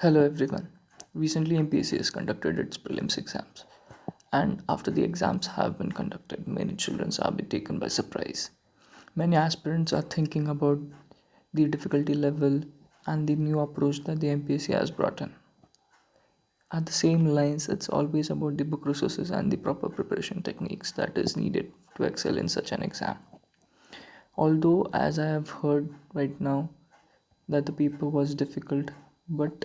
Hello everyone. Recently, Mpsc has conducted its prelims exams, and after the exams have been conducted, many children are being taken by surprise. Many aspirants are thinking about the difficulty level and the new approach that the Mpsc has brought in. At the same lines, it's always about the book resources and the proper preparation techniques that is needed to excel in such an exam. Although, as I have heard right now, that the paper was difficult, but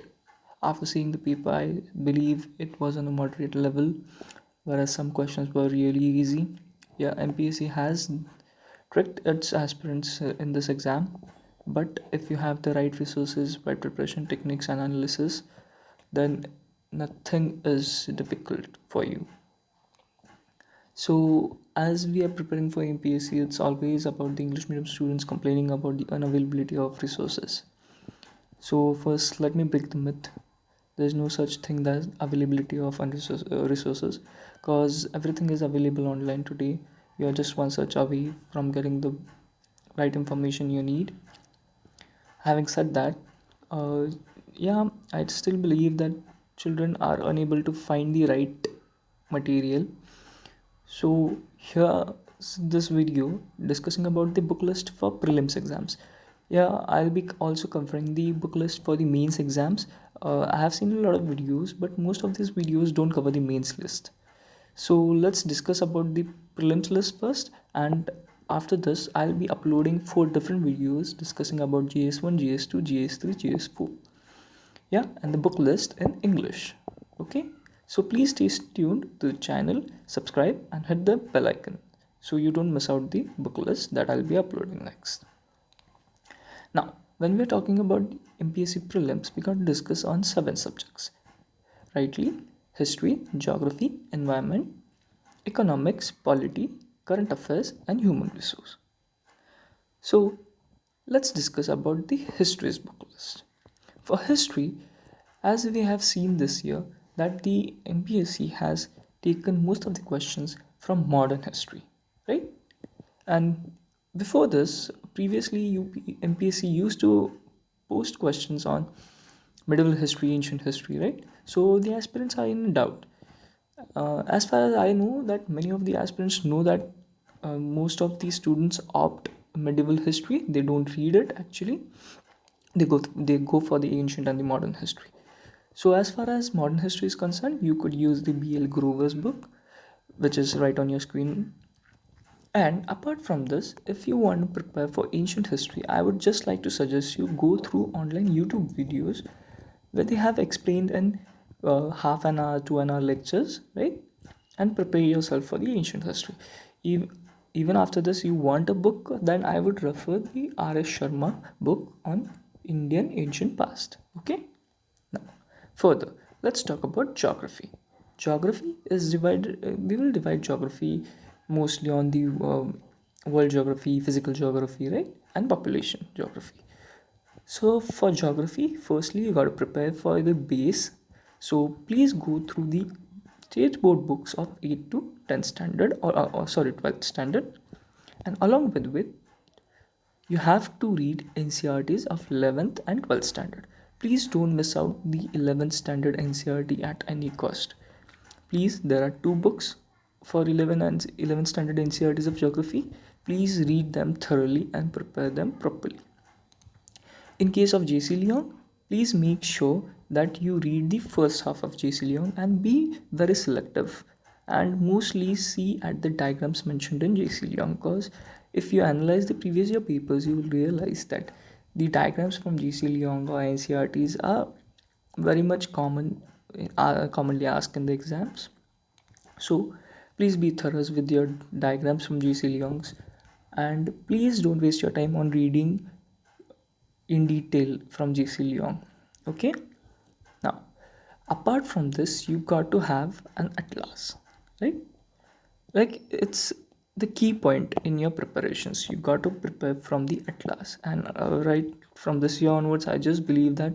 after seeing the paper, I believe it was on a moderate level, whereas some questions were really easy. Yeah, MPSC has tricked its aspirants in this exam, but if you have the right resources, right preparation techniques, and analysis, then nothing is difficult for you. So, as we are preparing for MPSC, it's always about the English medium students complaining about the unavailability of resources. So first, let me break the myth. There's no such thing as availability of resources, because everything is available online today. You're just one search away from getting the right information you need. Having said that, uh, yeah, I still believe that children are unable to find the right material. So here's this video discussing about the book list for prelims exams. Yeah, I'll be also covering the book list for the mains exams. I have seen a lot of videos, but most of these videos don't cover the mains list. So let's discuss about the prelims list first, and after this, I'll be uploading 4 different videos discussing about GS1, GS2, GS3, GS4. Yeah, and the book list in English. Okay, so please stay tuned to the channel, subscribe, and hit the bell icon so you don't miss out the book list that I'll be uploading next. Now, when we're talking about MPSC prelims, we got to discuss on 7 subjects: rightly, history, geography, environment, economics, polity, current affairs, and human resource. So let's discuss about the history's book list. For history, as we have seen this year, that the MPSC has taken most of the questions from modern history, right? And before this, previously MPSC used to post questions on medieval history, ancient history, right? So the aspirants are in doubt. As far as I know, that many of the aspirants know that most of the students opt medieval history. They don't read it actually. They go for the ancient and the modern history. So as far as modern history is concerned, you could use the BL Grover's book, which is right on your screen. And apart from this, if you want to prepare for ancient history, I would just like to suggest you go through online YouTube videos where they have explained in half an hour to an hour lectures, right? And prepare yourself for the ancient history. Even, even after this, you want a book, then I would refer the R.S. Sharma book on Indian ancient past. Okay. Now, further, let's talk about geography. Geography is divided, we will divide geography mostly on the world geography, physical geography, right? And population geography. So, for geography, firstly, you got to prepare for the base. So, please go through the state board books of 8 to 10 standard, or sorry, 12th standard. And along with it, you have to read NCRTs of 11th and 12th standard. Please don't miss out the 11th standard NCRT at any cost. Please, there are 2 books for 11th standard NCRTs of geography. Please read them thoroughly and prepare them properly. In case of JC Leong, please make sure that you read the first half of JC Leong and be very selective and mostly see at the diagrams mentioned in JC Leong, because if you analyze the previous year papers, you will realize that the diagrams from JC Leong or NCRTs are very much commonly asked in the exams. So please be thorough with your diagrams from JC Leong's, and please don't waste your time on reading in detail from JC Leong. Okay. Now, apart from this, you got to have an atlas, right? Like it's the key point in your preparations. You got to prepare from the atlas, and right from this year onwards, I just believe that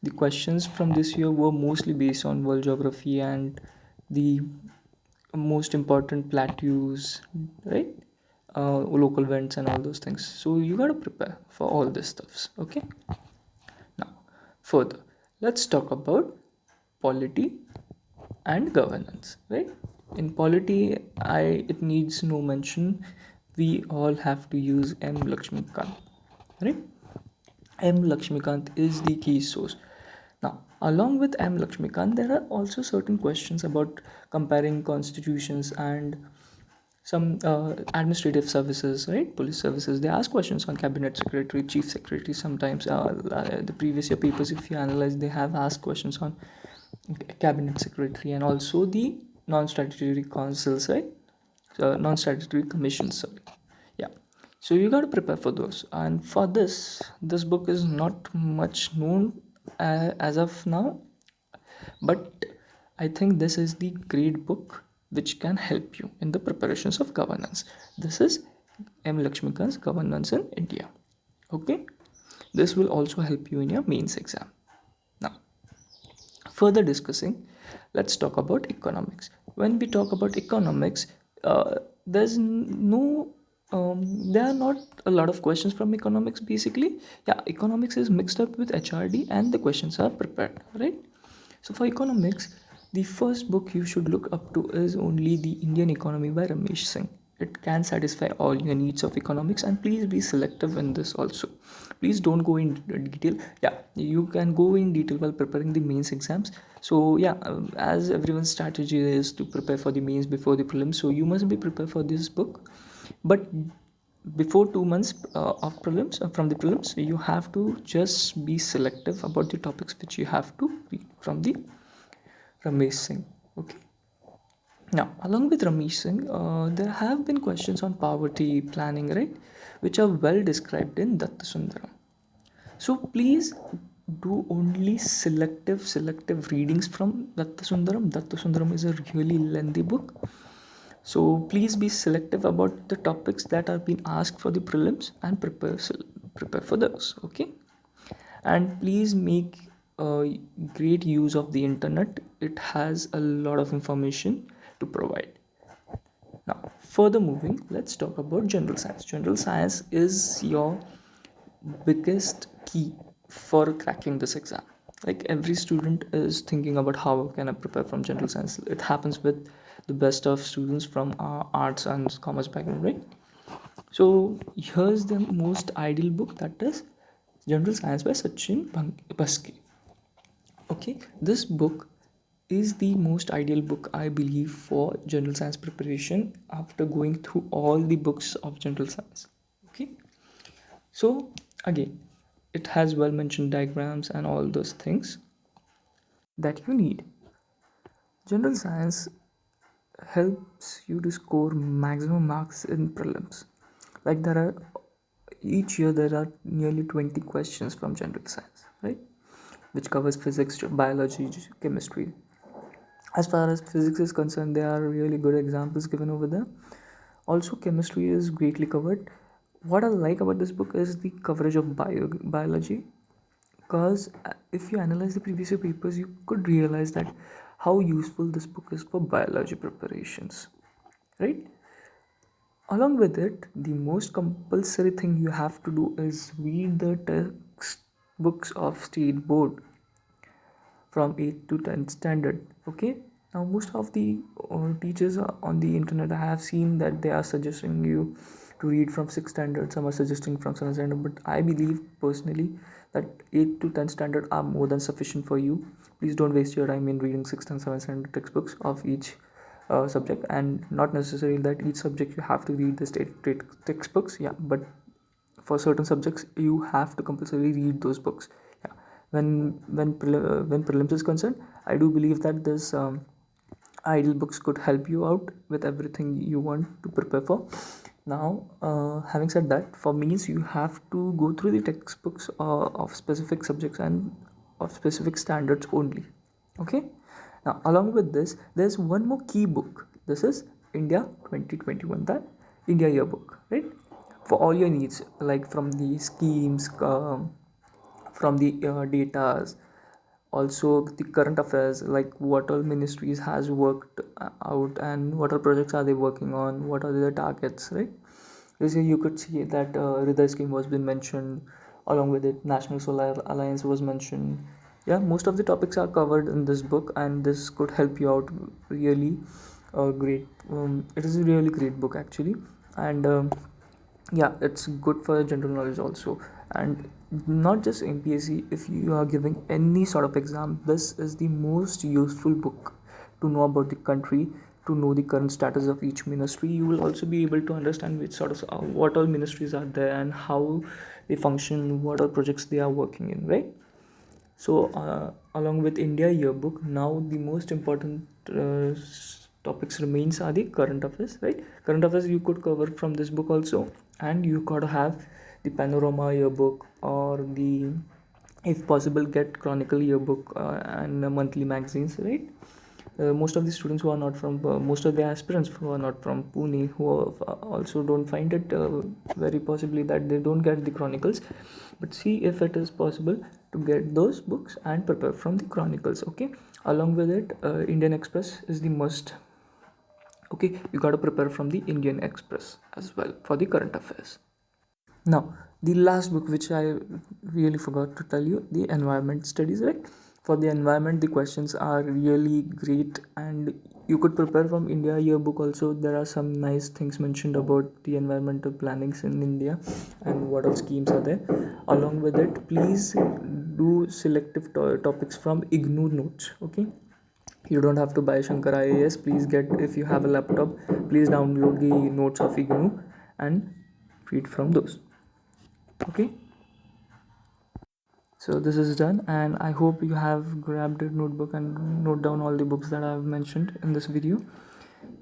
the questions from this year were mostly based on world geography and the most important plateaus, right? Local events and all those things. So you got to prepare for all this stuffs. Okay. Now, further, Let's talk about polity and governance, right? In polity, I it needs no mention. We all have to use M Lakshmikant, right? M Lakshmikant is the key source. Now, along with M Lakshmikant, there are also certain questions about comparing constitutions and some administrative services, right? Police services. They ask questions on cabinet secretary, chief secretary. Sometimes the previous year papers, if you analyze, they have asked questions on cabinet secretary and also the non-statutory councils, right? So non-statutory commissions. Sorry. Yeah. So you got to prepare for those. And for this book is not much known as of now, but I think this is the great book which can help you in the preparations of governance. This is M. Lakshmikant's Governance in India. Okay, this will also help you in your mains exam. Now, further discussing, let's talk about economics. When we talk about economics, there's no there are not a lot of questions from economics basically. Yeah, economics is mixed up with HRD and the questions are prepared, right? So for economics, the first book you should look up to is only The Indian Economy by Ramesh Singh. It can satisfy all your needs of economics, and please be selective in this also. Please don't go in detail. Yeah, you can go in detail while preparing the mains exams. So yeah, as everyone's strategy is to prepare for the mains before the prelims, so you must be prepared for this book. But before 2 months of prelims, from the prelims, you have to just be selective about the topics which you have to read from the Ramesh Singh. Okay. Now, along with Ramesh Singh, there have been questions on poverty planning, right, which are well described in Datta Sundaram. So please do only selective readings from Datta Sundaram. Datta Sundaram is a really lengthy book. So please be selective about the topics that are being asked for the prelims and prepare for those. Okay, and please make great use of the internet. It has a lot of information to provide. Now, further moving, let's talk about general science. General science is your biggest key for cracking this exam. Like every student is thinking about how can I prepare from general science. It happens with the best of students from arts and commerce background, right? So here's the most ideal book, that is General Science by Sachin Baske. Okay, this book is the most ideal book I believe for general science preparation after going through all the books of general science. Okay, so again, it has well mentioned diagrams and all those things that you need. General science helps you to score maximum marks in prelims. Like there are each year there are nearly 20 questions from general science, right, which covers physics, biology, chemistry. As far as physics is concerned, there are really good examples given over there. Also, chemistry is greatly covered. What I like about this book is the coverage of biology, because if you analyze the previous year papers, you could realize that how useful this book is for biology preparations, right? Along with it, the most compulsory thing you have to do is read the textbooks of state board from 8th to 10th standard. Okay, now most of the teachers on the internet, I have seen that they are suggesting you to read from 6th standard, some are suggesting from 7th standard, but I believe personally that 8th to 10th standard are more than sufficient for you. Please don't waste your time in reading 6th and 7th standard textbooks of each subject, and not necessarily that each subject you have to read the state textbooks, yeah, but for certain subjects you have to compulsorily read those books. Yeah, when prelims is concerned, I do believe that this ideal books could help you out with everything you want to prepare for. Now, having said that, for means you have to go through the textbooks of specific subjects and of specific standards only. Okay, now along with this there's one more key book. This is India 2021, that India yearbook, right, for all your needs, like from the schemes, from the datas, also the current affairs, like what all ministries has worked out and what all projects are they working on, what are their targets, right? This year you could see that Hriday scheme was been mentioned. Along with it, National Solar Alliance was mentioned. Yeah, most of the topics are covered in this book, and this could help you out really great. It is a really great book actually, and yeah, it's good for general knowledge also. And not just MPSC, if you are giving any sort of exam, this is the most useful book to know about the country, to know the current status of each ministry. You will also be able to understand which sort of what all ministries are there and how they function, what all projects they are working in, right? So, along with India yearbook, now the most important topics remains are the current affairs, right? Current affairs you could cover from this book also, and you gotta have the panorama yearbook or the, if possible, get chronicle yearbook and monthly magazines, right? Most of the students who are not from most of the aspirants who are not from Pune, who also don't find it very possibly that they don't get the chronicles, but see if it is possible to get those books and prepare from the chronicles. Okay, along with it, Indian Express is the must. Okay, you got to prepare from the Indian Express as well for the current affairs. Now, the last book which I really forgot to tell you, the environment studies, right? For the environment, the questions are really great, and you could prepare from India yearbook also. There are some nice things mentioned about the environmental plannings in India and what all schemes are there. Along with it, please do selective topics from IGNOU notes. Okay, you don't have to buy Shankar IAS. Please get, if you have a laptop, please download the notes of IGNOU and read from those. Okay, so this is done, and I hope you have grabbed a notebook and note down all the books that I have mentioned in this video.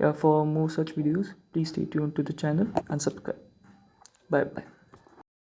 Yeah, for more such videos, please stay tuned to the channel and subscribe. Bye bye.